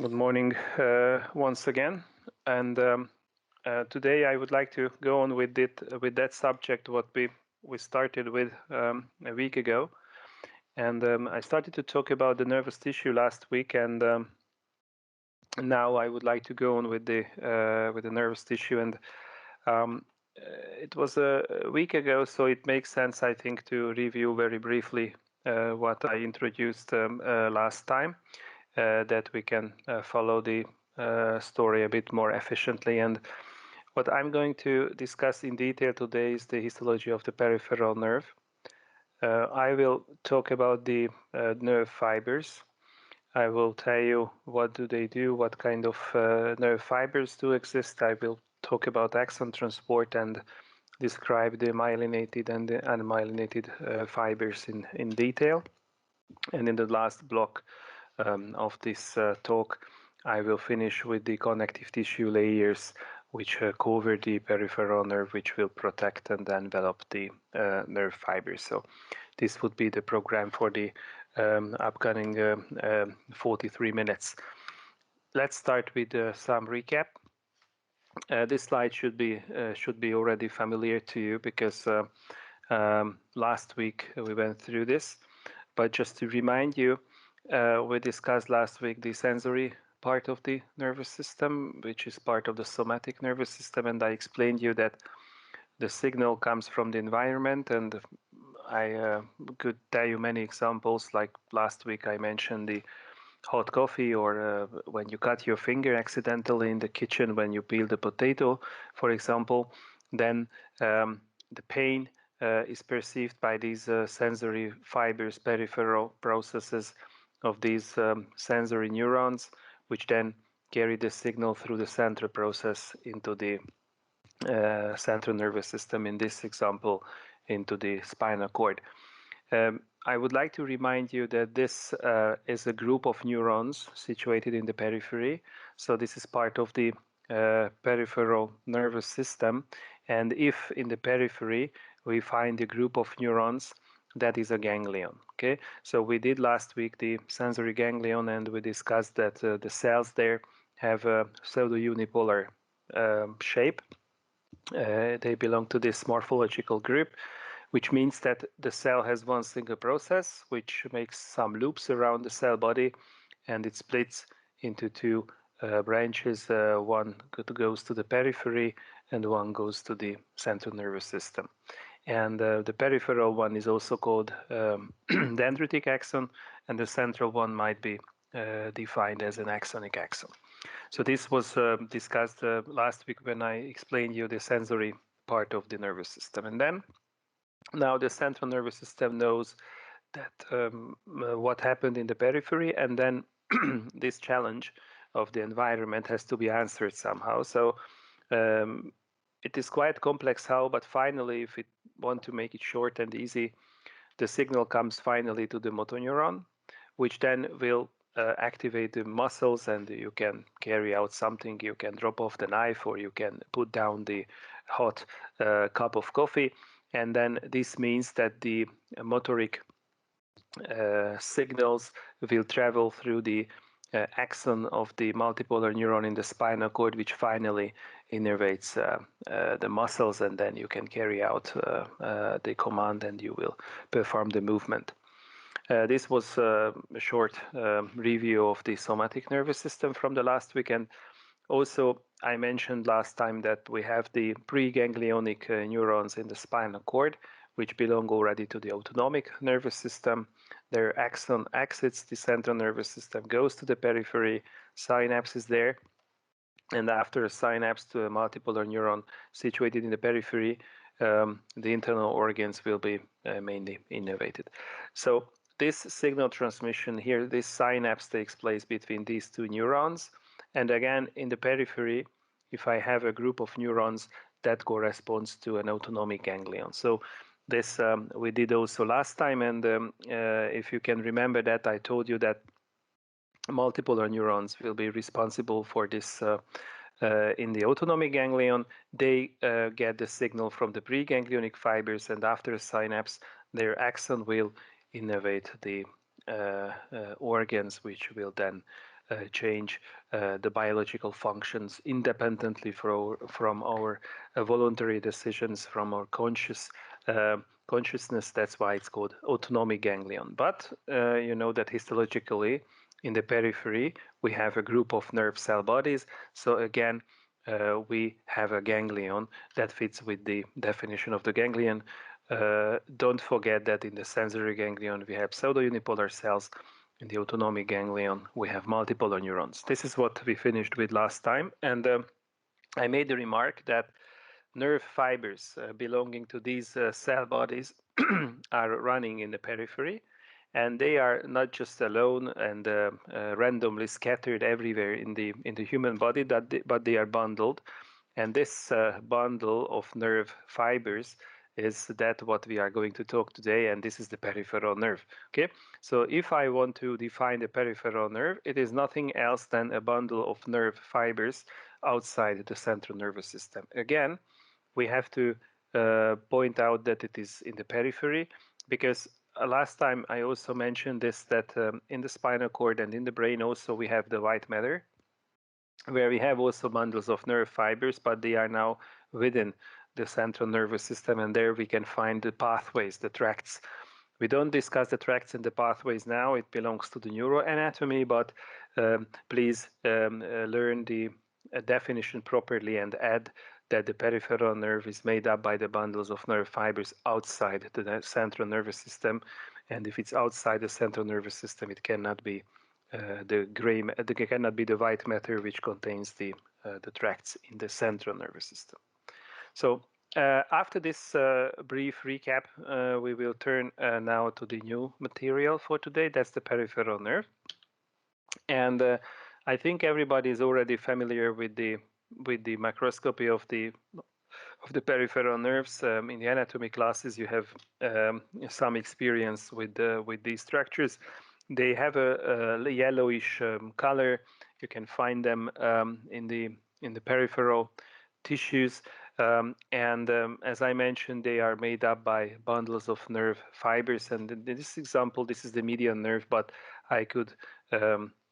Good morning once again, and today I would like to go on with that subject what we started with a week ago, and I started to talk about the nervous tissue last week, and now I would like to go on with the nervous tissue, and it was a week ago, so it makes sense, I think, to review very briefly what I introduced last time. That we can follow the story a bit more efficiently. And what I'm going to discuss in detail today is the histology of the peripheral nerve. I will talk about the nerve fibers. I will tell you what do they do, what kind of nerve fibers do exist. I will talk about axon transport and describe the myelinated and the unmyelinated fibers in detail. And in the last block of this talk, I will finish with the connective tissue layers which cover the peripheral nerve, which will protect and envelop the nerve fibers. So this would be the program for the upcoming 43 minutes. Let's start with some recap. This slide should be already familiar to you because last week we went through this. But just to remind you, we discussed last week the sensory part of the nervous system, which is part of the somatic nervous system, and I explained you that the signal comes from the environment, and I could tell you many examples. Like last week I mentioned the hot coffee, or when you cut your finger accidentally in the kitchen when you peel the potato, for example, then the pain is perceived by these sensory fibers, peripheral processes of these sensory neurons, which then carry the signal through the central process into the central nervous system, in this example, into the spinal cord. I would like to remind you that this is a group of neurons situated in the periphery. So this is part of the peripheral nervous system. And if in the periphery we find a group of neurons, that is a ganglion. Okay, so we did last week the sensory ganglion, and we discussed that the cells there have a pseudo-unipolar shape. They belong to this morphological group, which means that the cell has one single process which makes some loops around the cell body, and it splits into two branches. One goes to the periphery and one goes to the central nervous system. And the peripheral one is also called dendritic axon, and the central one might be defined as an axonic axon. So this was discussed last week when I explained you the sensory part of the nervous system. And then now the central nervous system knows that what happened in the periphery, and then this challenge of the environment has to be answered somehow. So it is quite complex how, but finally, if we want to make it short and easy, the signal comes finally to the motor neuron, which then will activate the muscles, and you can carry out something. You can drop off the knife, or you can put down the hot cup of coffee. And then this means that the motoric signals will travel through the axon of the multipolar neuron in the spinal cord, which finally innervates the muscles, and then you can carry out the command and you will perform the movement. This was a short review of the somatic nervous system from the last week. And also, I mentioned last time that we have the preganglionic neurons in the spinal cord, which belong already to the autonomic nervous system. Their axon exits the central nervous system, goes to the periphery, synapse is there, and after a synapse to a multipolar neuron situated in the periphery, the internal organs will be mainly innervated. So this signal transmission here, this synapse takes place between these two neurons. And again, in the periphery, if I have a group of neurons, that corresponds to an autonomic ganglion. So this we did also last time, and if you can remember that, I told you that multipolar neurons will be responsible for this in the autonomic ganglion. They get the signal from the preganglionic fibers, and after a synapse, their axon will innervate the organs, which will then change the biological functions independently from our voluntary decisions, from our consciousness. That's why it's called autonomic ganglion. But you know that histologically, in the periphery, we have a group of nerve cell bodies. So again, we have a ganglion that fits with the definition of the ganglion. Don't forget that in the sensory ganglion, we have pseudounipolar cells. In the autonomic ganglion, we have multipolar neurons. This is what we finished with last time. And I made the remark that nerve fibers belonging to these cell bodies are running in the periphery, and they are not just alone and randomly scattered everywhere in the human body, but they are bundled. And this bundle of nerve fibers is that what we are going to talk today, and this is the peripheral nerve. Okay, so if I want to define the peripheral nerve, it is nothing else than a bundle of nerve fibers outside the central nervous system. Again, we have to point out that it is in the periphery because last time I also mentioned this, that in the spinal cord and in the brain also we have the white matter, where we have also bundles of nerve fibers, but they are now within the central nervous system, and there we can find the pathways, the tracts. We don't discuss the tracts and the pathways now, it belongs to the neuroanatomy, but please learn the definition properly and add that the peripheral nerve is made up by the bundles of nerve fibers outside the central nervous system, and if it's outside the central nervous system, it cannot be cannot be the white matter which contains the tracts in the central nervous system. So after this brief recap, we will turn now to the new material for today. That's the peripheral nerve, and I think everybody is already familiar with the microscopy of the peripheral nerves. In the anatomy classes, you have some experience with these structures. They have a yellowish color. You can find them in the peripheral tissues, and as I mentioned, they are made up by bundles of nerve fibers. And in this example, this is the median nerve, but I could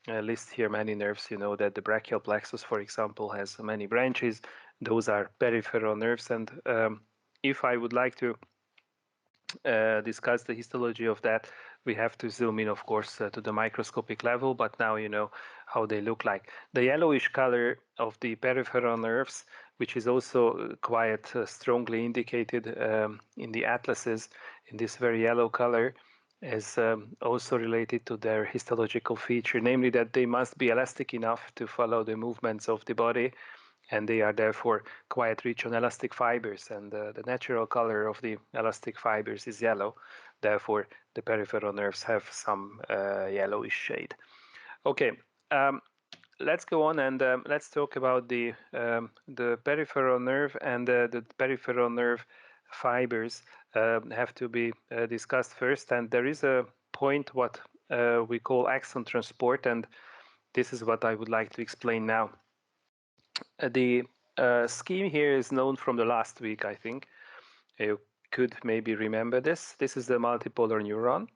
list here many nerves. You know that the brachial plexus, for example, has many branches. Those are peripheral nerves, and if I would like to discuss the histology of that, we have to zoom in, of course, to the microscopic level, but now you know how they look like. The yellowish color of the peripheral nerves, which is also quite strongly indicated in the atlases in this very yellow color, is also related to their histological feature, namely that they must be elastic enough to follow the movements of the body, and they are therefore quite rich on elastic fibers, and the natural color of the elastic fibers is yellow. Therefore, the peripheral nerves have some yellowish shade. Okay, let's go on and let's talk about the peripheral nerve, and the peripheral nerve fibers have to be discussed first. And there is a point what we call axon transport, and this is what I would like to explain now. The scheme here is known from the last week, I think. You could maybe remember this. This is the multipolar neuron,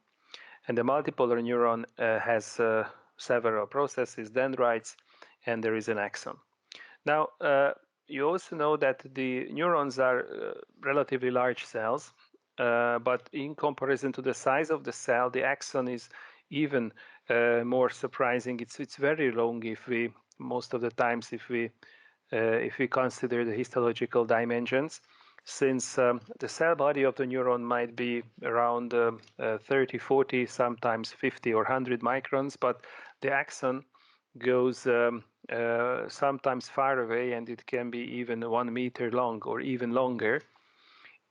and the multipolar neuron has several processes, dendrites, and there is an axon. Now, you also know that the neurons are relatively large cells, but in comparison to the size of the cell, the axon is even more surprising. It's very long if we, most of the times, if we consider the histological dimensions, since the cell body of the neuron might be around 30, 40, sometimes 50 or 100 microns, but the axon goes sometimes far away, and it can be even 1 meter long or even longer.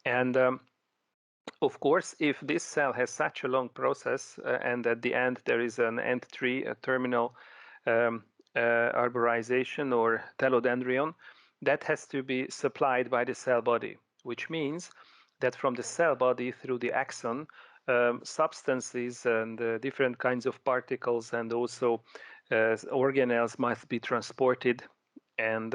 And of course, if this cell has such a long process and at the end there is an end tree, a terminal arborization or telodendrion, that has to be supplied by the cell body, which means that from the cell body through the axon, substances and different kinds of particles and also organelles must be transported. And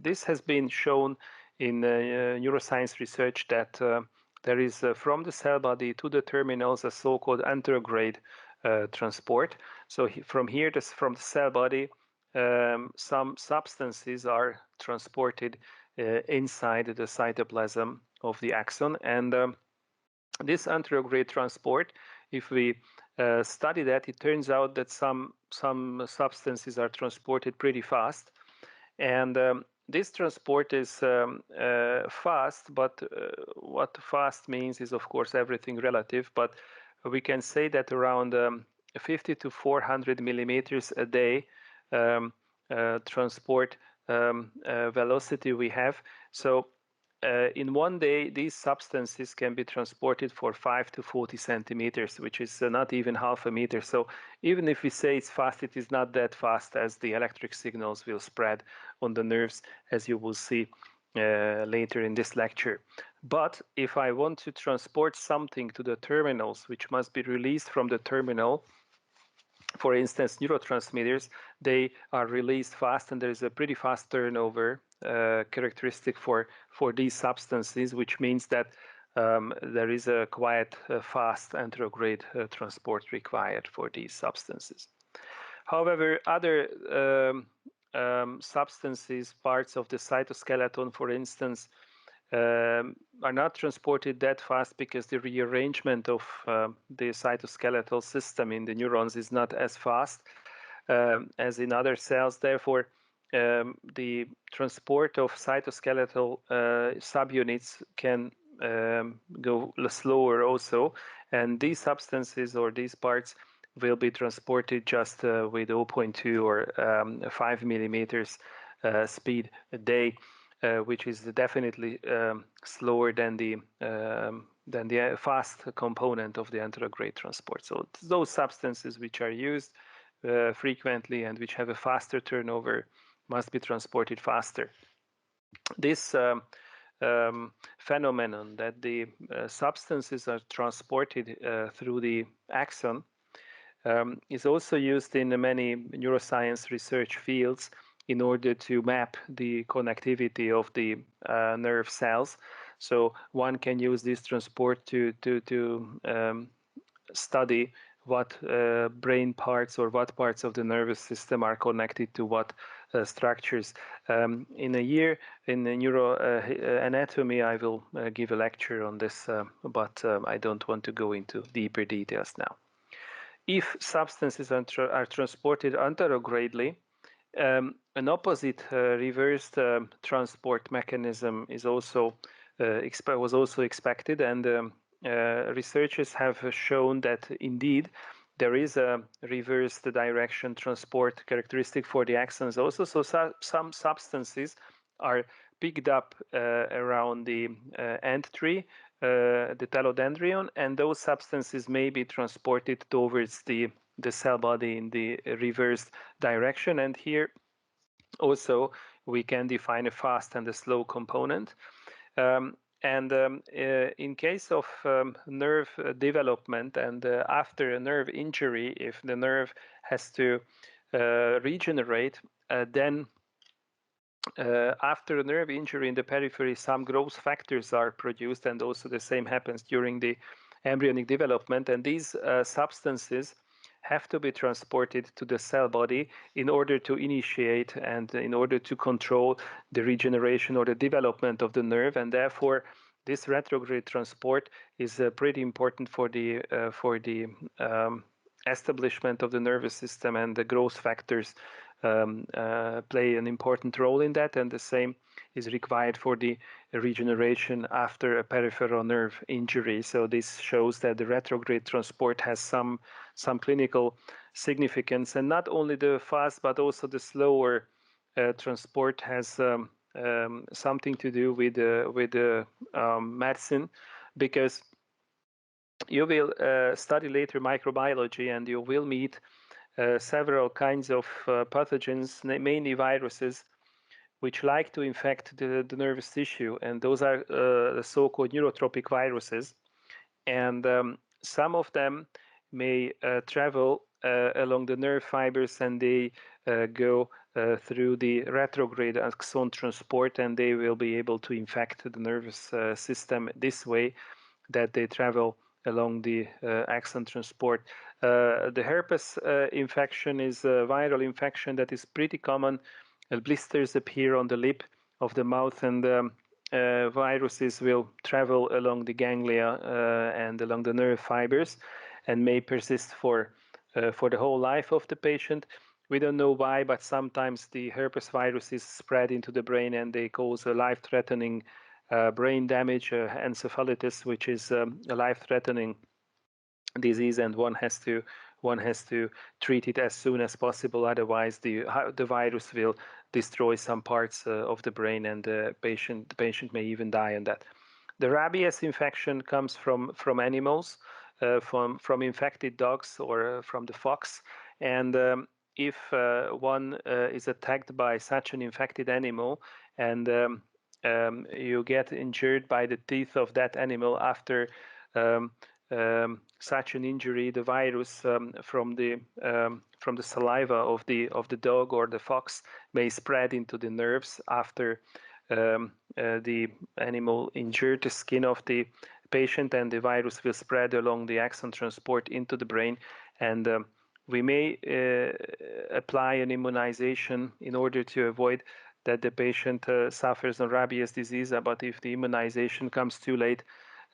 this has been shown in neuroscience research that there is from the cell body to the terminals a so-called anterograde transport. So from here, from the cell body, some substances are transported inside the cytoplasm of the axon, and this anterograde transport, if we study that, it turns out that some substances are transported pretty fast, and this transport is fast, but what fast means is, of course, everything relative, but we can say that around 50 to 400 millimeters a day transport velocity we have. So in one day, these substances can be transported for 5 to 40 centimeters, which is not even half a meter. So even if we say it's fast, it is not that fast, as the electric signals will spread on the nerves, as you will see later in this lecture. But if I want to transport something to the terminals, which must be released from the terminal, for instance, neurotransmitters, they are released fast, and there is a pretty fast turnover characteristic for these substances, which means that there is a quite fast anterograde transport required for these substances. However, other substances, parts of the cytoskeleton, for instance, are not transported that fast because the rearrangement of the cytoskeletal system in the neurons is not as fast as in other cells. Therefore, the transport of cytoskeletal subunits can go slower also, and these substances or these parts will be transported just with 0.2 or 5 millimeters speed a day, which is definitely slower than the fast component of the anterograde transport. So those substances which are used frequently and which have a faster turnover must be transported faster. This phenomenon that the substances are transported through the axon is also used in many neuroscience research fields in order to map the connectivity of the nerve cells. So one can use this transport to study what brain parts or what parts of the nervous system are connected to what structures. In a year in the neuroanatomy, I will give a lecture on this, but I don't want to go into deeper details now. If substances are transported anterogradely, an opposite reversed transport mechanism is also was also expected, and researchers have shown that indeed there is a reversed direction transport characteristic for the axons also. So some substances are picked up around the end tree, the telodendrion, and those substances may be transported towards the cell body in the reversed direction. And here also we can define a fast and a slow component. In case of nerve development and after a nerve injury, if the nerve has to regenerate, then after a nerve injury in the periphery, some growth factors are produced, and also the same happens during the embryonic development. And these substances have to be transported to the cell body in order to initiate and in order to control the regeneration or the development of the nerve. And therefore, this retrograde transport is pretty important for the establishment of the nervous system, and the growth factors play an important role in that, and the same is required for the regeneration after a peripheral nerve injury. So this shows that the retrograde transport has some clinical significance, and not only the fast but also the slower transport has something to do with medicine, because you will study later microbiology, and you will meet several kinds of pathogens, mainly viruses, which like to infect the nervous tissue, and those are the so-called neurotropic viruses. And some of them may travel along the nerve fibers, and they go through the retrograde axon transport, and they will be able to infect the nervous system this way, that they travel along the axon transport. The herpes infection is a viral infection that is pretty common. Blisters appear on the lip of the mouth, and viruses will travel along the ganglia and along the nerve fibers and may persist for the whole life of the patient. We don't know why, but sometimes the herpes viruses spread into the brain and they cause a life-threatening brain damage, encephalitis, which is a life-threatening disease, and one has to treat it as soon as possible. Otherwise, the virus will destroy some parts of the brain, and the patient may even die on that. The rabies infection comes from animals, from infected dogs or from the fox, and if one is attacked by such an infected animal, and you get injured by the teeth of that animal after such an injury, the virus from the saliva of the dog or the fox may spread into the nerves after the animal injured the skin of the patient, and the virus will spread along the axon transport into the brain, and we may apply an immunization in order to avoid that the patient suffers a rabies disease. But if the immunization comes too late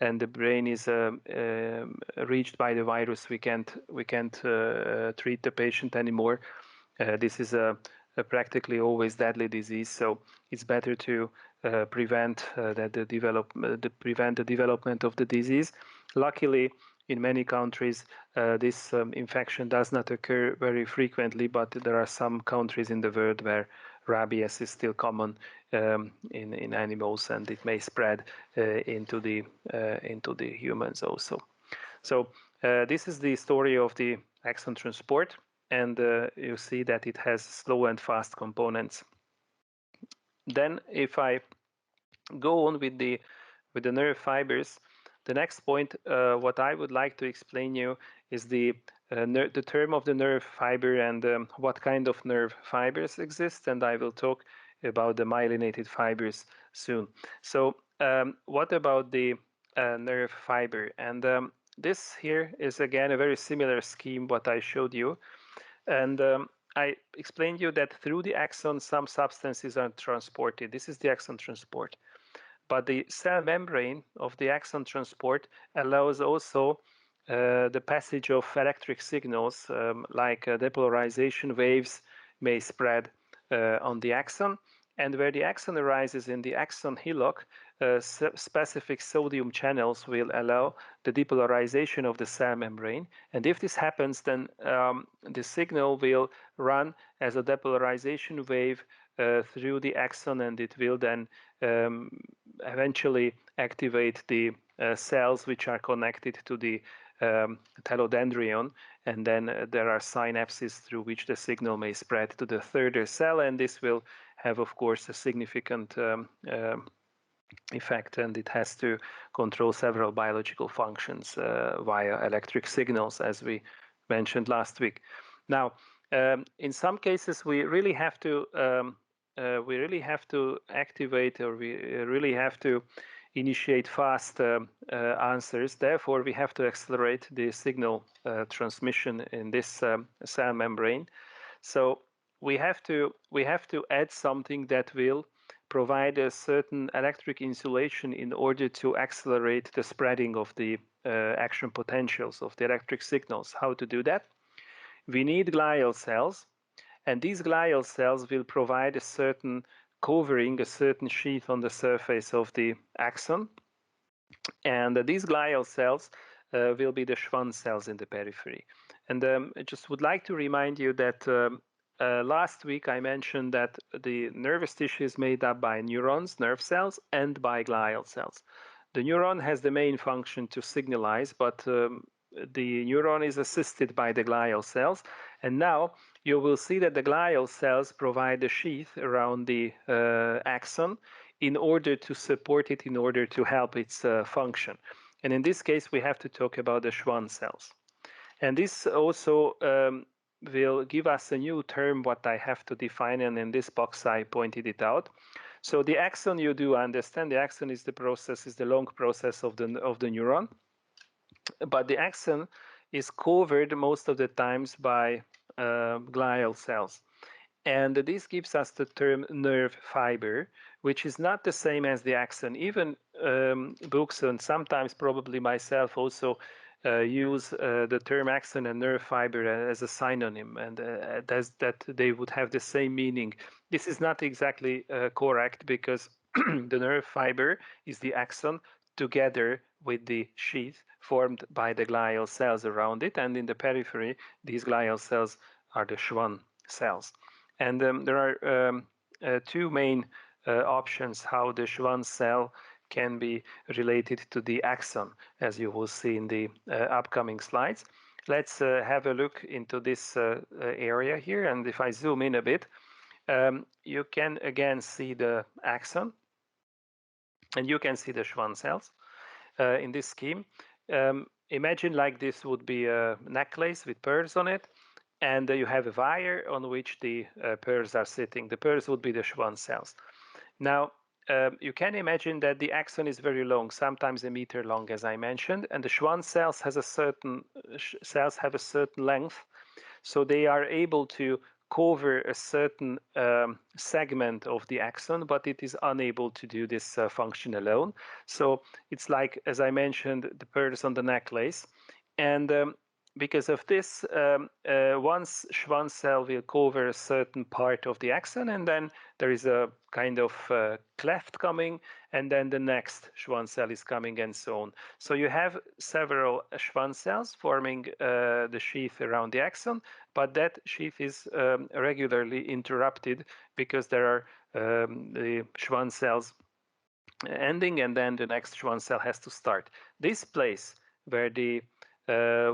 and the brain is reached by the virus, we can't treat the patient anymore. This is a practically always deadly disease, so it's better to prevent the development of the disease. Luckily, in many countries, this infection does not occur very frequently, but there are some countries in the world where rabies is still common in animals, and it may spread into the humans also. So this is the story of the axon transport, and you see that it has slow and fast components. Then, if I go on with the nerve fibers, the next point, what I would like to explain you is the term of the nerve fiber and what kind of nerve fibers exist, and I will talk about the myelinated fibers soon. So what about the nerve fiber? And this here is again a very similar scheme what I showed you, and I explained you that through the axon some substances are transported. This is the axon transport. But the cell membrane of the axon transport allows also the passage of electric signals, like depolarization waves may spread on the axon. And where the axon arises in the axon hillock, specific sodium channels will allow the depolarization of the cell membrane. And if this happens, then the signal will run as a depolarization wave through the axon, and it will then eventually activate the cells which are connected to the telodendrion, and then there are synapses through which the signal may spread to the further cell, and this will have, of course, a significant effect, and it has to control several biological functions via electric signals, as we mentioned last week. Now, in some cases, we really have to activate, or we really have to initiate fast answers. Therefore, we have to accelerate the signal transmission in this cell membrane. So we have to add something that will provide a certain electric insulation in order to accelerate the spreading of the action potentials of the electric signals. How to do that? We need glial cells, and these glial cells will provide a certain covering, a certain sheath on the surface of the axon. And these glial cells will be the Schwann cells in the periphery. And I just would like to remind you that last week I mentioned that the nervous tissue is made up by neurons, nerve cells, and by glial cells. The neuron has the main function to signalize, but the neuron is assisted by the glial cells. And now you will see that the glial cells provide a sheath around the axon in order to support it, in order to help its function. And in this case, we have to talk about the Schwann cells. And this also will give us a new term what I have to define, and in this box I pointed it out. So the axon, you do understand, the axon is the process, is the long process of the neuron. but the axon is covered most of the times by glial cells. And this gives us the term nerve fiber, which is not the same as the axon. Even books, and sometimes probably myself also, use the term axon and nerve fiber as a synonym, and that they would have the same meaning. This is not exactly correct, because the nerve fiber is the axon together with the sheath formed by the glial cells around it, and in the periphery, these glial cells are the Schwann cells. And there are two main options how the Schwann cell can be related to the axon, as you will see in the upcoming slides. Let's have a look into this area here, and if I zoom in a bit, you can again see the axon, and you can see the Schwann cells in this scheme. Imagine like this would be a necklace with pearls on it, and you have a wire on which the pearls are sitting. The pearls would be the Schwann cells. Now, you can imagine that the axon is very long, sometimes a meter long, as I mentioned, and the Schwann cells have a certain length, so they are able to cover a certain segment of the axon, but it is unable to do this function alone. So it's like, as I mentioned, the pearls on the necklace. And because of this, once Schwann cell will cover a certain part of the axon, and then there is a kind of cleft coming, and then the next Schwann cell is coming, and so on. So you have several Schwann cells forming the sheath around the axon, but that sheath is regularly interrupted because there are the Schwann cells ending, and then the next Schwann cell has to start. This place where the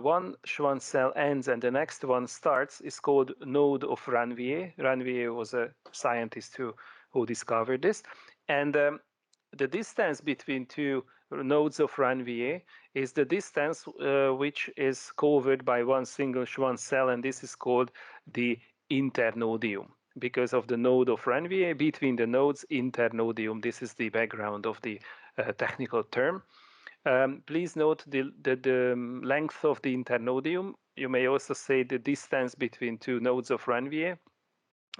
one Schwann cell ends and the next one starts is called node of Ranvier. Ranvier was a scientist who discovered this. And the distance between two nodes of Ranvier is the distance which is covered by one single Schwann cell, and this is called the internodium. Because of the node of Ranvier, between the nodes, internodium. This is the background of the technical term. Please note the length of the internodium. You may also say the distance between two nodes of Ranvier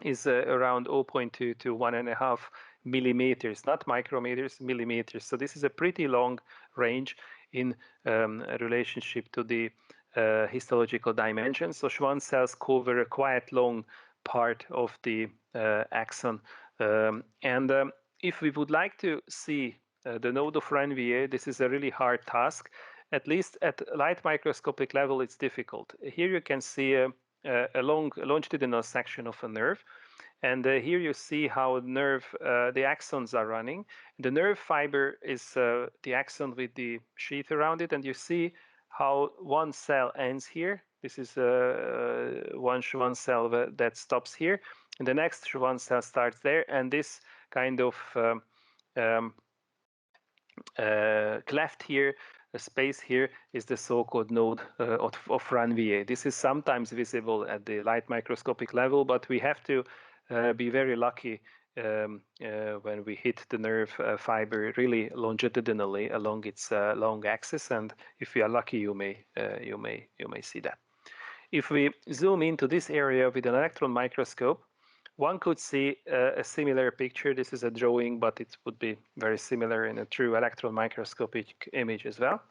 is around 0.2 to 1.5 millimeters, not micrometers, millimeters. So this is a pretty long range in relationship to the histological dimensions. So Schwann cells cover a quite long part of the axon. If we would like to see the node of Ranvier, this is a really hard task. At least at light microscopic level, it's difficult. Here you can see a longitudinal section of a nerve. And here you see how the axons are running. The nerve fiber is the axon with the sheath around it, and you see how one cell ends here. This is one Schwann cell that stops here, and the next Schwann cell starts there, and this kind of cleft here, a space here, is the so-called node of Ranvier. This is sometimes visible at the light microscopic level, but we have to be very lucky when we hit the nerve fiber really longitudinally along its long axis, and if you are lucky, you may see that. If we zoom into this area with an electron microscope, one could see a similar picture. This is a drawing, but it would be very similar in a true electron microscopic image as well.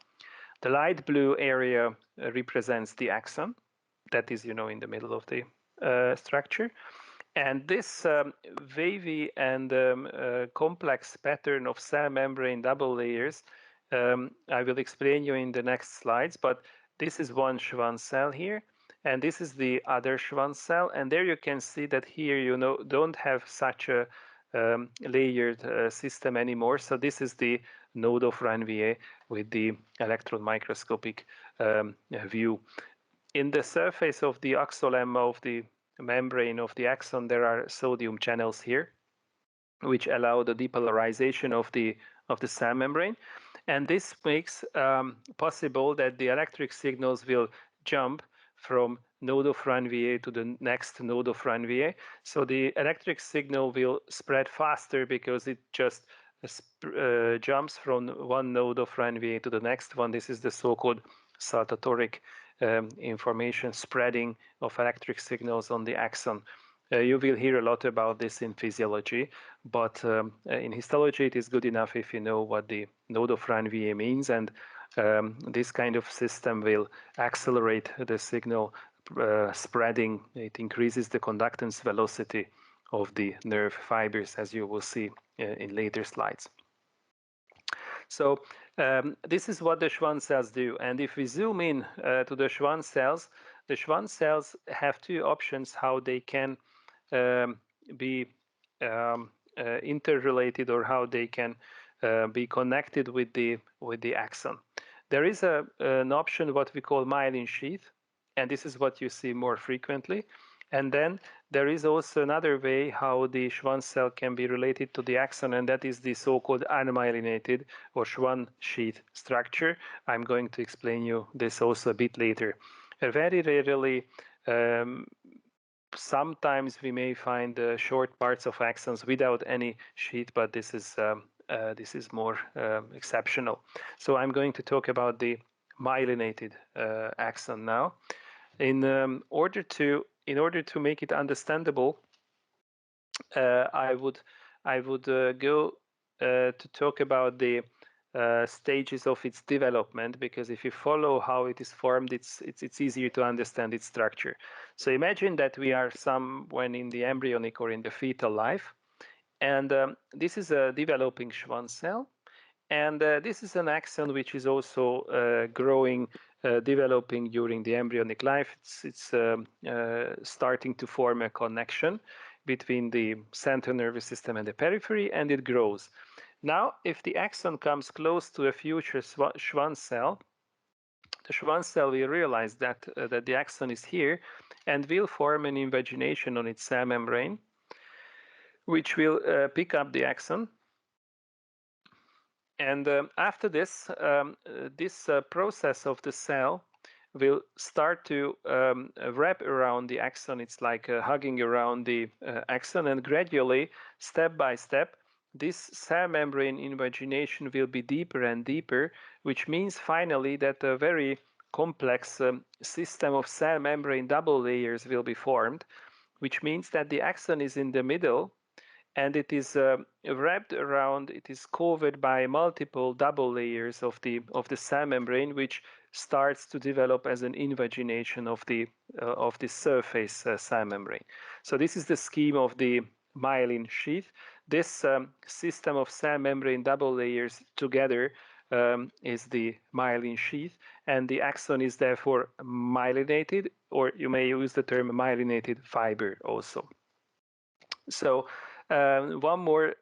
The light blue area represents the axon, that is, in the middle of the structure. And this wavy and complex pattern of cell membrane double layers, I will explain you in the next slides, but this is one Schwann cell here, and this is the other Schwann cell, and there you can see that here don't have such a layered system anymore. So this is the node of Ranvier with the electron microscopic view. In the surface of the axolemma of the membrane of the axon, there are sodium channels here, which allow the depolarization of the cell membrane, and this makes possible that the electric signals will jump from node of Ranvier to the next node of Ranvier. So the electric signal will spread faster because it just jumps from one node of Ranvier to the next one. This is the so-called saltatoric information spreading of electric signals on the axon. You will hear a lot about this in physiology, but in histology it is good enough if you know what the node of Ranvier means, and this kind of system will accelerate the signal spreading. It increases the conductance velocity of the nerve fibers, as you will see in later slides. So this is what the Schwann cells do. And if we zoom in to the Schwann cells have two options how they can be interrelated, or how they can be connected with the axon. There is an option what we call myelin sheath, and this is what you see more frequently. And then there is also another way how the Schwann cell can be related to the axon, and that is the so-called unmyelinated or Schwann sheath structure. I'm going to explain you this also a bit later. Very rarely, sometimes we may find short parts of axons without any sheath, but this is more exceptional. So I'm going to talk about the myelinated axon now. In order to make it understandable, I would go to talk about the stages of its development, because if you follow how it is formed, it's easier to understand its structure. So imagine that we are somewhere in the embryonic or in the fetal life, and this is a developing Schwann cell, and this is an axon which is also growing, developing during the embryonic life. It's starting to form a connection between the central nervous system and the periphery, and it grows. Now, if the axon comes close to a future Schwann cell, the Schwann cell will realize that the axon is here, and will form an invagination on its cell membrane, which will pick up the axon. And after this, this process of the cell will start to wrap around the axon. It's like hugging around the axon, and gradually, step by step, this cell membrane invagination will be deeper and deeper, which means finally that a very complex system of cell membrane double layers will be formed, which means that the axon is in the middle, and it is wrapped around, it is covered by multiple double layers of the cell membrane, which starts to develop as an invagination of the surface cell membrane. So this is the scheme of the myelin sheath. This system of cell membrane double layers together is the myelin sheath, and the axon is therefore myelinated, or you may use the term myelinated fiber also. So one more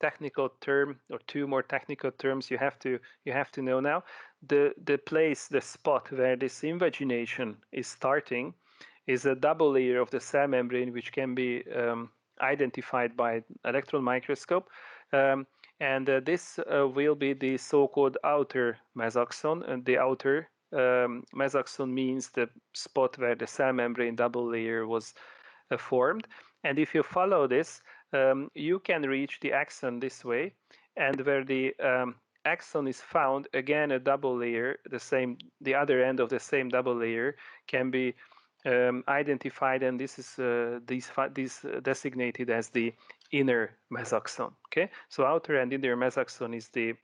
technical term, or two more technical terms you have to know now. The place, the spot where this invagination is starting is a double layer of the cell membrane, which can be identified by electron microscope. And this will be the so-called outer mesaxon, and the outer mesaxon means the spot where the cell membrane double layer was formed. And if you follow this, you can reach the axon this way, and where the axon is found, again a double layer, the other end of the same double layer can be identified, and this is designated as the inner mesaxon. Okay, so outer and inner mesaxon is the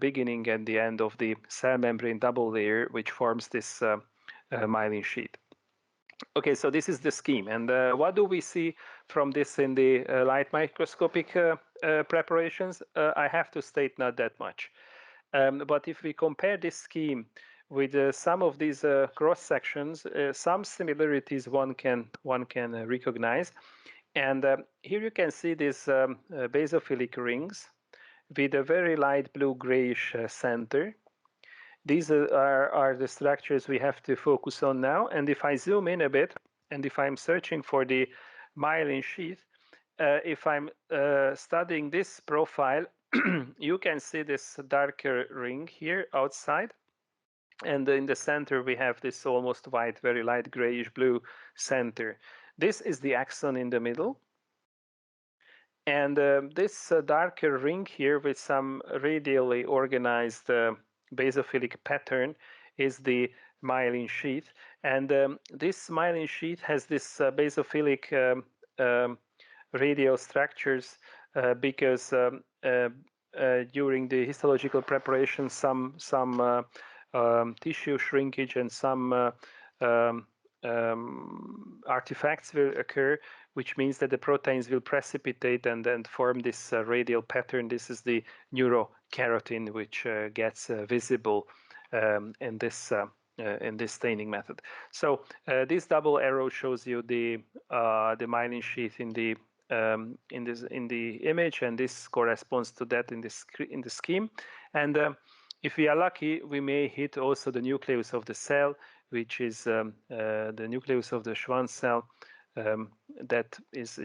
beginning and the end of the cell membrane double layer, which forms this myelin sheath. Okay, so this is the scheme, and what do we see from this in the light microscopic preparations? I have to state not that much, but if we compare this scheme with some of these cross sections, some similarities one can recognize, and here you can see these basophilic rings with a very light blue grayish center. These are the structures we have to focus on now. And if I zoom in a bit, and if I'm searching for the myelin sheath, if I'm studying this profile, you can see this darker ring here outside. And in the center, we have this almost white, very light grayish blue center. This is the axon in the middle. And this darker ring here with some radially organized basophilic pattern is the myelin sheath, and this myelin sheath has this basophilic radial structures because during the histological preparation some tissue shrinkage and some artifacts will occur, which means that the proteins will precipitate and then form this radial pattern. This is the neurokeratin, which gets visible in this staining method. So this double arrow shows you the myelin sheath in the image, and this corresponds to that in the scheme. And if we are lucky, we may hit also the nucleus of the cell, which is the nucleus of the Schwann cell that is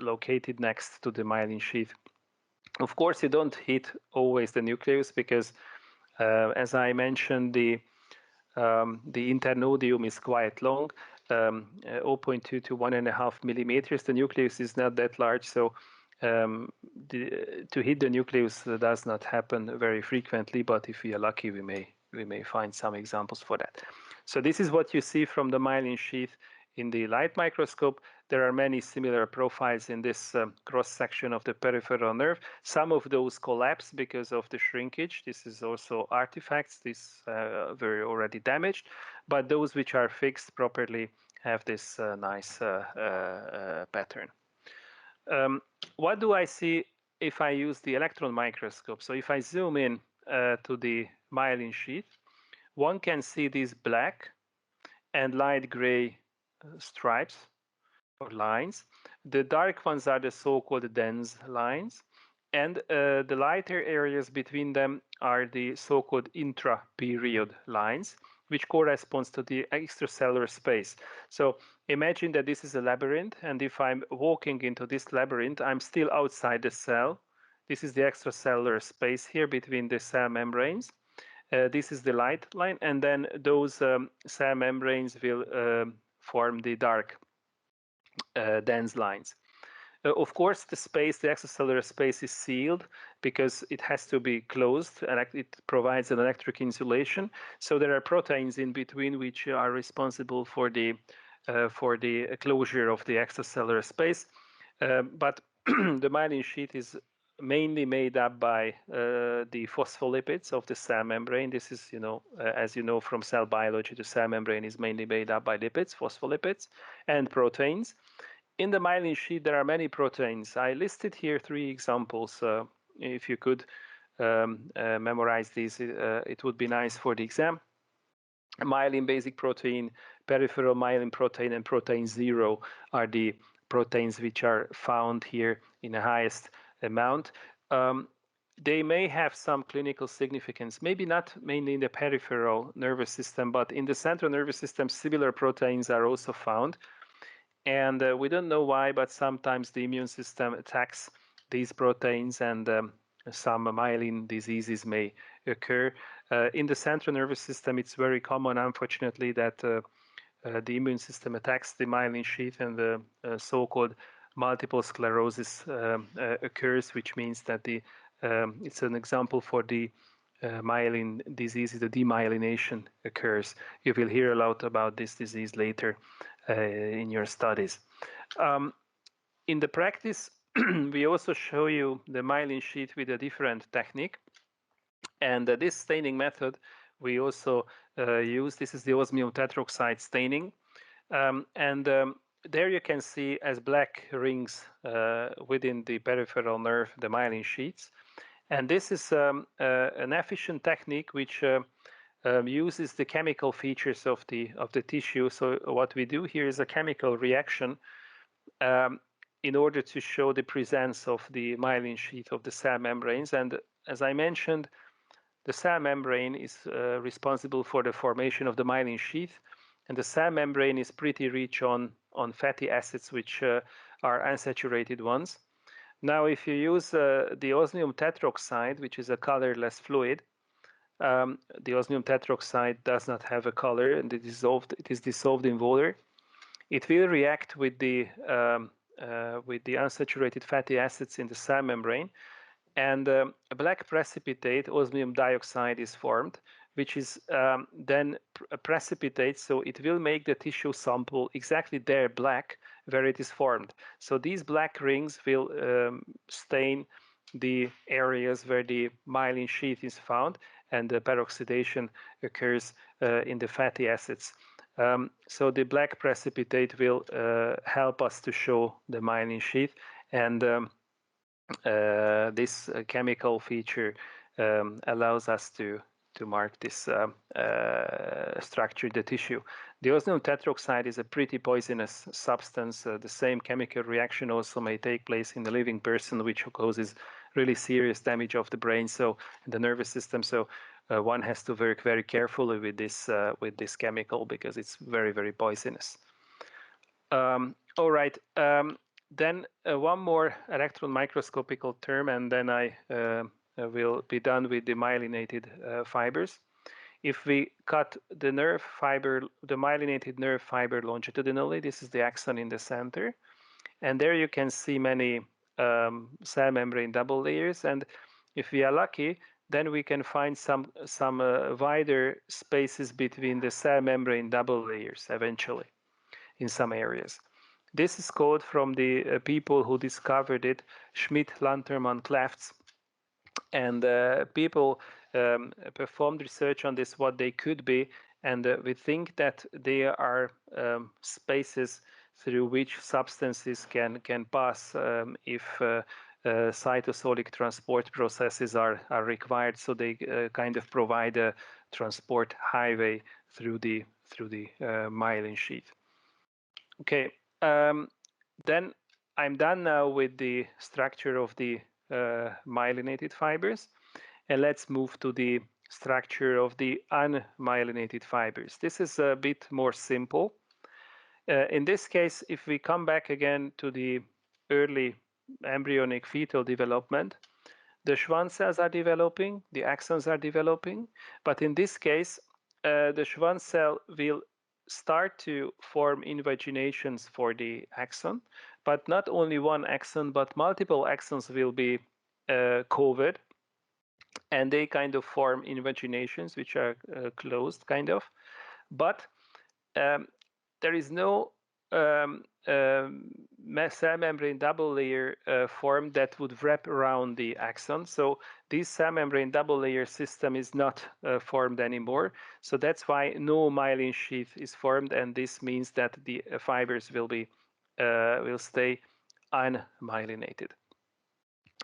located next to the myelin sheath. Of course, you don't hit always the nucleus because, as I mentioned, the internodium is quite long, 0.2 to 1.5 millimeters. The nucleus is not that large, so to hit the nucleus does not happen very frequently. But if we are lucky, we may find some examples for that. So this is what you see from the myelin sheath in the light microscope. There are many similar profiles in this cross section of the peripheral nerve. Some of those collapse because of the shrinkage. This is also artifacts. These were already damaged, but those which are fixed properly have this nice pattern. What do I see if I use the electron microscope? So if I zoom in to the myelin sheath, one can see these black and light gray stripes or lines. The dark ones are the so-called dense lines, and the lighter areas between them are the so-called intra-period lines, which corresponds to the extracellular space. So imagine that this is a labyrinth, and if I'm walking into this labyrinth, I'm still outside the cell. This is the extracellular space here between the cell membranes. This is the light line, and then those cell membranes will form the dark dense lines. Of course, the extracellular space is sealed because it has to be closed, and it provides an electric insulation. So there are proteins in between which are responsible for the closure of the extracellular space. But the myelin sheath is mainly made up by the phospholipids of the cell membrane. This is, as you know from cell biology, the cell membrane is mainly made up by lipids, phospholipids, and proteins. In the myelin sheath, there are many proteins. I listed here 3 examples. If you could memorize these, it would be nice for the exam. Myelin basic protein, peripheral myelin protein, and protein 0 are the proteins which are found here in the highest amount. They may have some clinical significance, maybe not mainly in the peripheral nervous system, but in the central nervous system, similar proteins are also found. And we don't know why, but sometimes the immune system attacks these proteins, and some myelin diseases may occur. In the central nervous system, it's very common, unfortunately, that the immune system attacks the myelin sheath, and the so-called multiple sclerosis occurs, which means that it's an example for the myelin disease. The demyelination occurs. You will hear a lot about this disease later in your studies. In the practice, we also show you the myelin sheath with a different technique. And this staining method we also use. This is the osmium tetroxide staining. There you can see as black rings within the peripheral nerve, the myelin sheaths. And this is an efficient technique which uses the chemical features of the tissue. So what we do here is a chemical reaction in order to show the presence of the myelin sheath of the cell membranes. And as I mentioned, the cell membrane is responsible for the formation of the myelin sheath, and the cell membrane is pretty rich on fatty acids, which are unsaturated ones. Now, if you use the osmium tetroxide, which is a colorless fluid, the osmium tetroxide does not have a color, and it is dissolved in water. It will react with the unsaturated fatty acids in the cell membrane, and a black precipitate, osmium dioxide, is formed, which is then precipitates, so it will make the tissue sample exactly there black where it is formed. So these black rings will stain the areas where the myelin sheath is found, and the peroxidation occurs in the fatty acids. So the black precipitate will help us to show the myelin sheath, and this chemical feature allows us to mark this structure in the tissue. The osmium tetroxide is a pretty poisonous substance. The same chemical reaction also may take place in the living person, which causes really serious damage of the brain, so the nervous system. So one has to work very carefully with this chemical because it's very, very poisonous. All right. Then one more electron microscopical term, and then I will be done with the myelinated fibers. If we cut the nerve fiber, the myelinated nerve fiber longitudinally, this is the axon in the center, and there you can see many cell membrane double layers. And if we are lucky, then we can find some wider spaces between the cell membrane double layers eventually in some areas. This is code from the people who discovered it, Schmidt, Lantermann, Klafts, and people performed research on this, what they could be, and we think that they are spaces through which substances can pass if cytosolic transport processes are required. So they kind of provide a transport highway through the myelin sheath. Okay, then I'm done now with the structure of the myelinated fibers, and let's move to the structure of the unmyelinated fibers. This is a bit more simple. In this case, if we come back again to the early embryonic fetal development, the Schwann cells are developing, the axons are developing, but in this case, the Schwann cell will start to form invaginations for the axon, but not only one axon, but multiple axons will be covered, and they kind of form invaginations which are closed kind of, but there is no cell membrane double layer formed that would wrap around the axon. So this cell membrane double layer system is not formed anymore. So that's why no myelin sheath is formed, and this means that the fibers will stay unmyelinated.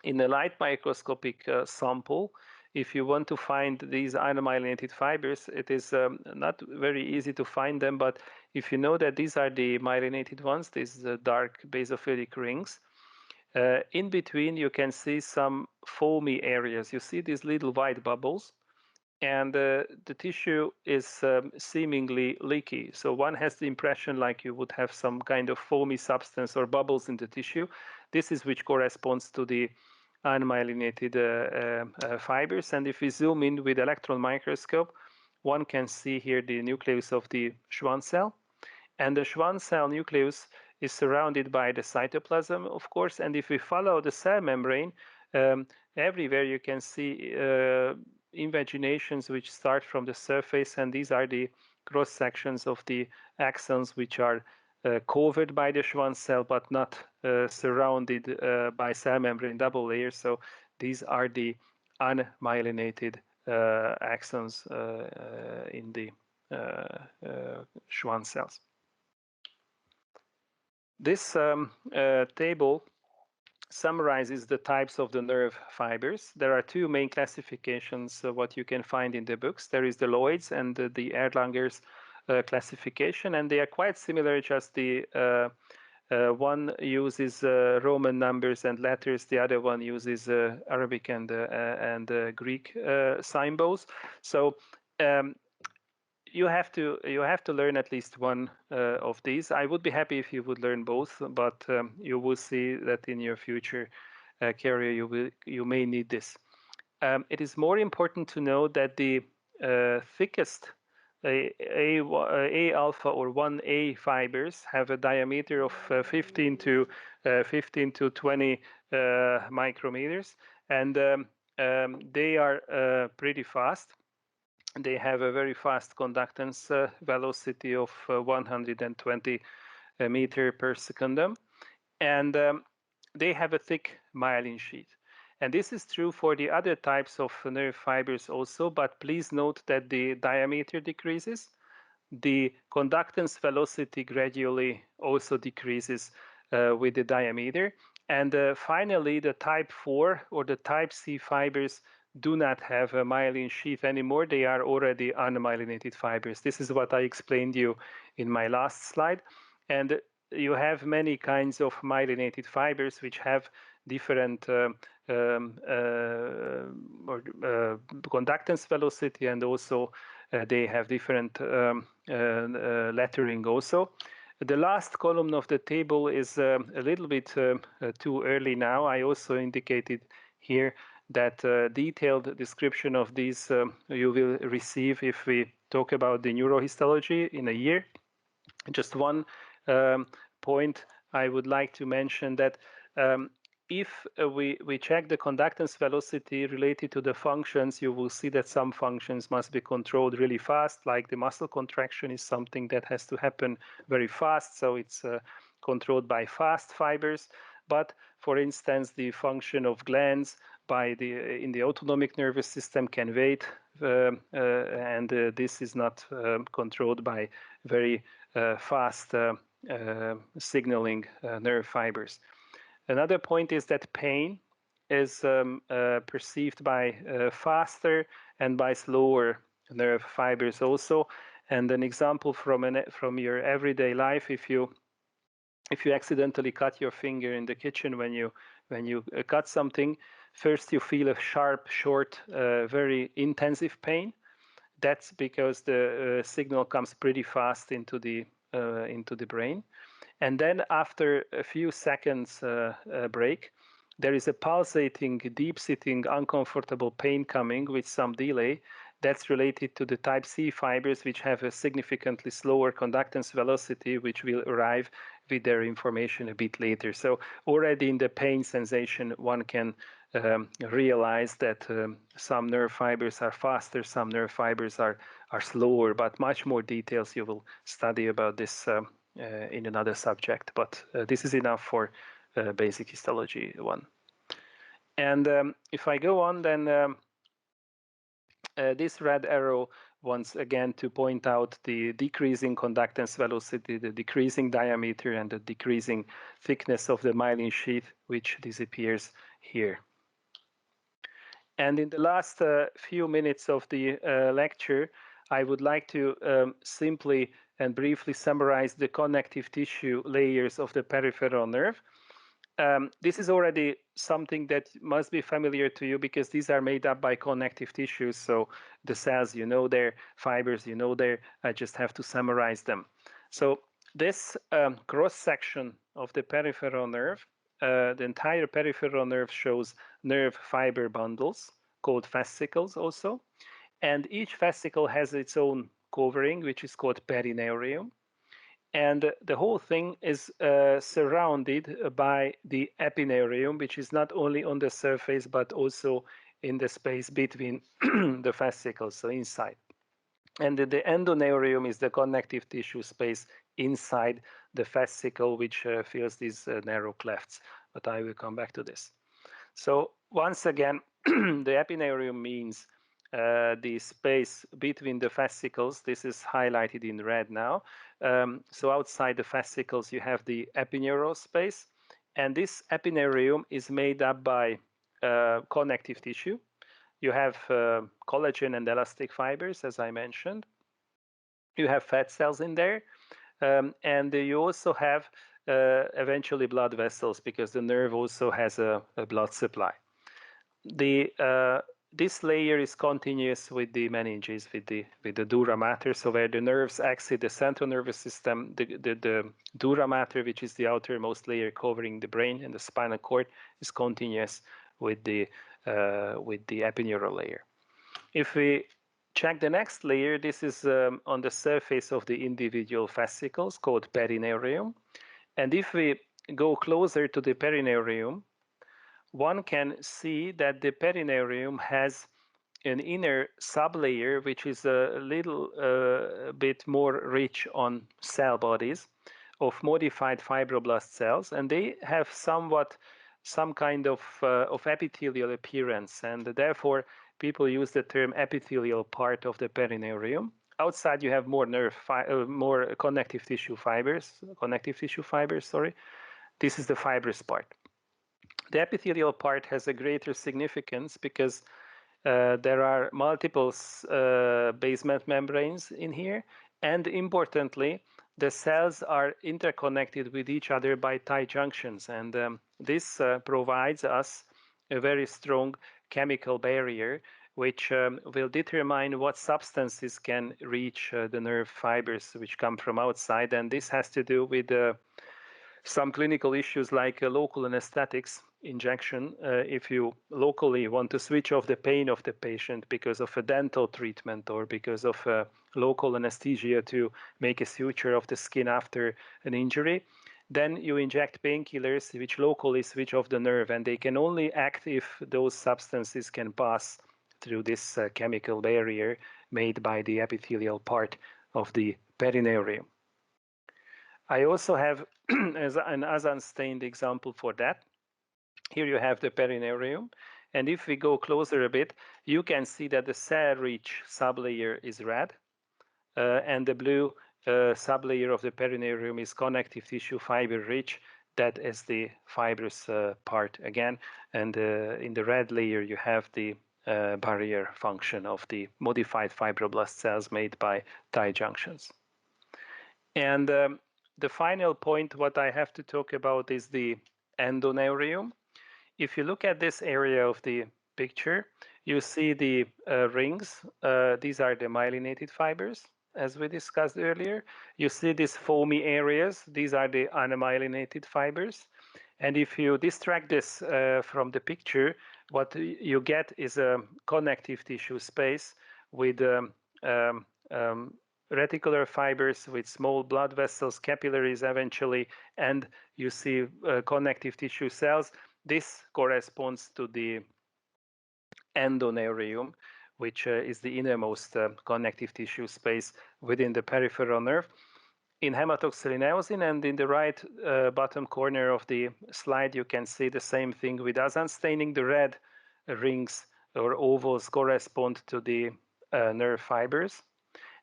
In a light microscopic sample, if you want to find these unmyelinated fibers, it is not very easy to find them, but if you know that these are the myelinated ones, these dark basophilic rings, in between you can see some foamy areas. You see these little white bubbles, and the tissue is seemingly leaky. So one has the impression like you would have some kind of foamy substance or bubbles in the tissue. This is which corresponds to the unmyelinated fibers. And if we zoom in with electron microscope, one can see here the nucleus of the Schwann cell. And the Schwann cell nucleus is surrounded by the cytoplasm, of course. And if we follow the cell membrane, everywhere you can see invaginations which start from the surface, and these are the cross sections of the axons which are covered by the Schwann cell but not surrounded by cell membrane double layers. So these are the unmyelinated axons in the Schwann cells. This table summarizes the types of the nerve fibers. There are two main classifications what you can find in the books. There is the Lloyd's and the Erlanger's classification, and they are quite similar, just the one uses Roman numbers and letters, the other one uses Arabic and Greek symbols. So you have to learn at least one of these. I would be happy if you would learn both, but you will see that in your future career you may need this. It is more important to know that the thickest A alpha or 1A fibers have a diameter of 15 to 20 micrometers, and they are pretty fast. They have a very fast conductance velocity of 120 meter per secondum, and they have a thick myelin sheet. And this is true for the other types of nerve fibers also, but please note that the diameter decreases. The conductance velocity gradually also decreases with the diameter. And finally, the type 4 or the type C fibers do not have a myelin sheath anymore. They are already unmyelinated fibers. This is what I explained you in my last slide. And you have many kinds of myelinated fibers which have different conductance velocity, and also they have different lettering also. The last column of the table is a little bit too early now. I also indicated here that detailed description of these you will receive if we talk about the neurohistology in a year. Just one point I would like to mention, that if we check the conductance velocity related to the functions, you will see that some functions must be controlled really fast, like the muscle contraction is something that has to happen very fast, so it's controlled by fast fibers. But for instance, the function of glands in the autonomic nervous system can wait, and this is not controlled by very fast signaling nerve fibers. Another point is that pain is perceived by faster and by slower nerve fibers also. And an example from your everyday life: if you accidentally cut your finger in the kitchen when you cut something, first you feel a sharp, short, very intensive pain. That's because the signal comes pretty fast into the brain. And then after a few seconds break, there is a pulsating, deep-sitting, uncomfortable pain coming with some delay. That's related to the type C fibers, which have a significantly slower conductance velocity, which will arrive with their information a bit later. So already in the pain sensation, one can realize that some nerve fibers are faster, some nerve fibers are slower, but much more details you will study about this in another subject. But this is enough for basic histology 1. And if I go on, then this red arrow once again to point out the decreasing conductance velocity, the decreasing diameter, and the decreasing thickness of the myelin sheath, which disappears here. And in the last few minutes of the lecture, I would like to simply and briefly summarize the connective tissue layers of the peripheral nerve. This is already something that must be familiar to you, because these are made up by connective tissues. So the cells, you know, their fibers, you know, there. I just have to summarize them. So this cross section of the peripheral nerve, the entire peripheral nerve shows nerve fiber bundles called fascicles also. And each fascicle has its own covering, which is called perineurium. And the whole thing is surrounded by the epineurium, which is not only on the surface, but also in the space between the fascicles, so inside. And the endoneurium is the connective tissue space inside the fascicle, which fills these narrow clefts. But I will come back to this. So once again, the epineurium means the space between the fascicles. This is highlighted in red now. So outside the fascicles, you have the epineural space. And this epineurium is made up by connective tissue. You have collagen and elastic fibers, as I mentioned. You have fat cells in there. And you also have eventually blood vessels, because the nerve also has a blood supply. This layer is continuous with the meninges, with the dura mater. So where the nerves exit the central nervous system, the dura mater, which is the outermost layer covering the brain and the spinal cord, is continuous with the epineurial layer. If we check the next layer, this is on the surface of the individual fascicles, called perineurium. And if we go closer to the perineurium, one can see that the perineurium has an inner sublayer which is a little bit more rich on cell bodies of modified fibroblast cells, and they have some kind of epithelial appearance, and therefore people use the term epithelial part of the perineurium. Outside you have more more connective tissue fibers. Sorry, this is the fibrous part. The epithelial part has a greater significance because there are multiple basement membranes in here, and importantly, the cells are interconnected with each other by tight junctions, and this provides us a very strong chemical barrier which will determine what substances can reach the nerve fibers which come from outside, and this has to do with some clinical issues like local anesthetics injection. If you locally want to switch off the pain of the patient because of a dental treatment or because of local anesthesia to make a suture of the skin after an injury, then you inject painkillers which locally switch off the nerve, and they can only act if those substances can pass through this chemical barrier made by the epithelial part of the perineurium. I also have as an unstained example for that. Here you have the perineurium, and if we go closer a bit, you can see that the cell-rich sublayer is red, and the blue sublayer of the perineurium is connective tissue fiber-rich. That is the fibrous part again, and in the red layer you have the barrier function of the modified fibroblast cells made by tight junctions. And the final point what I have to talk about is the endoneurium. If you look at this area of the picture, you see the rings. These are the myelinated fibers, as we discussed earlier. You see these foamy areas. These are the unmyelinated fibers. And if you distract this from the picture, what you get is a connective tissue space with reticular fibers with small blood vessels, capillaries eventually, and you see connective tissue cells. This corresponds to the endoneurium, which is the innermost connective tissue space within the peripheral nerve. In hematoxylin eosin, and in the right bottom corner of the slide, you can see the same thing with Azan staining. The red rings or ovals correspond to the nerve fibers.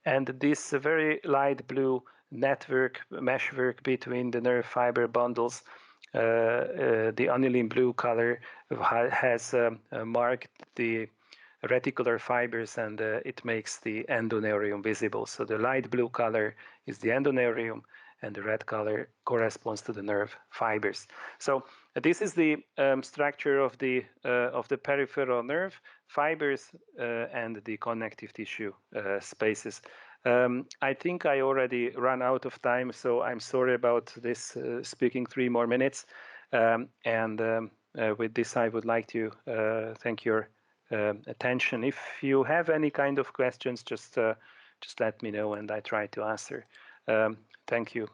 And this very light blue network, meshwork between the nerve fiber bundles, the aniline blue color has marked the reticular fibers, and it makes the endoneurium visible. So the light blue color is the endoneurium, and the red color corresponds to the nerve fibers. So this is the structure of the peripheral nerve fibers and the connective tissue spaces. I think I already ran out of time, so I'm sorry about this, speaking 3 more minutes. With this, I would like to thank your attention. If you have any kind of questions, just let me know, and I try to answer. Thank you.